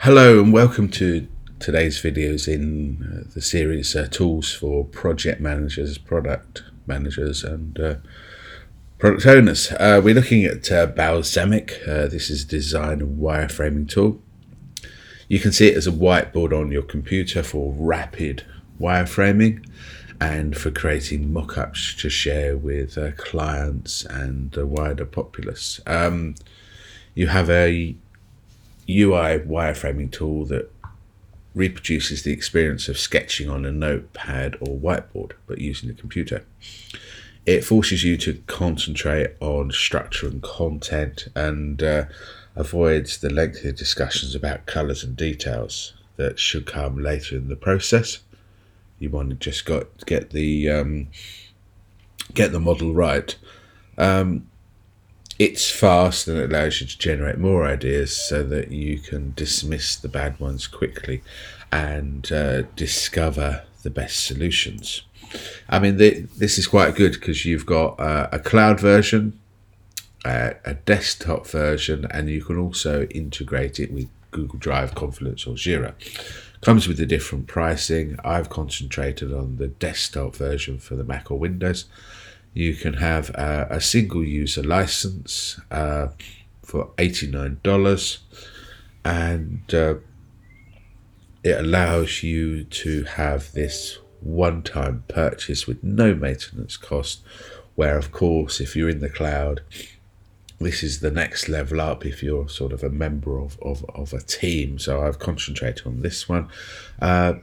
Hello and welcome to today's videos in the series Tools for Project Managers, Product Managers and Product Owners. We're looking at Balsamiq. This is a design and wireframing tool. You can see it as a whiteboard on your computer for rapid wireframing and for creating mockups to share with clients and the wider populace. You have a UI wireframing tool that reproduces the experience of sketching on a notepad or whiteboard, but using the computer. It forces you to concentrate on structure and content and avoids the lengthy discussions about colours and details that should come later in the process. You want to just get the model right. It's fast and it allows you to generate more ideas so that you can dismiss the bad ones quickly and discover the best solutions. I mean, this is quite good because you've got a cloud version, a desktop version, and you can also integrate it with Google Drive, Confluence or Jira. Comes with a different pricing. I've concentrated on the desktop version for the Mac or Windows. You can have a single user license for $89, and it allows you to have this one-time purchase with no maintenance cost, where of course if you're in the cloud, this is the next level up if you're sort of a member of a team. So I've concentrated on this one.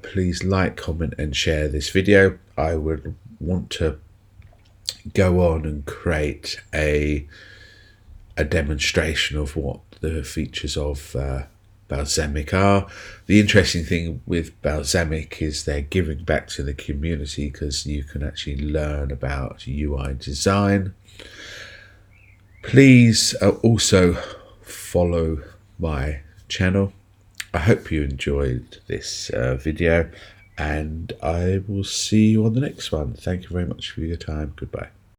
Please like, comment and share this video. I would want to go on and create a demonstration of what the features of Balsamiq are. The interesting thing with Balsamiq is they're giving back to the community because you can actually learn about UI design. Please also follow my channel. I hope you enjoyed this video, and I will see you on the next one. Thank you very much for your time. Goodbye.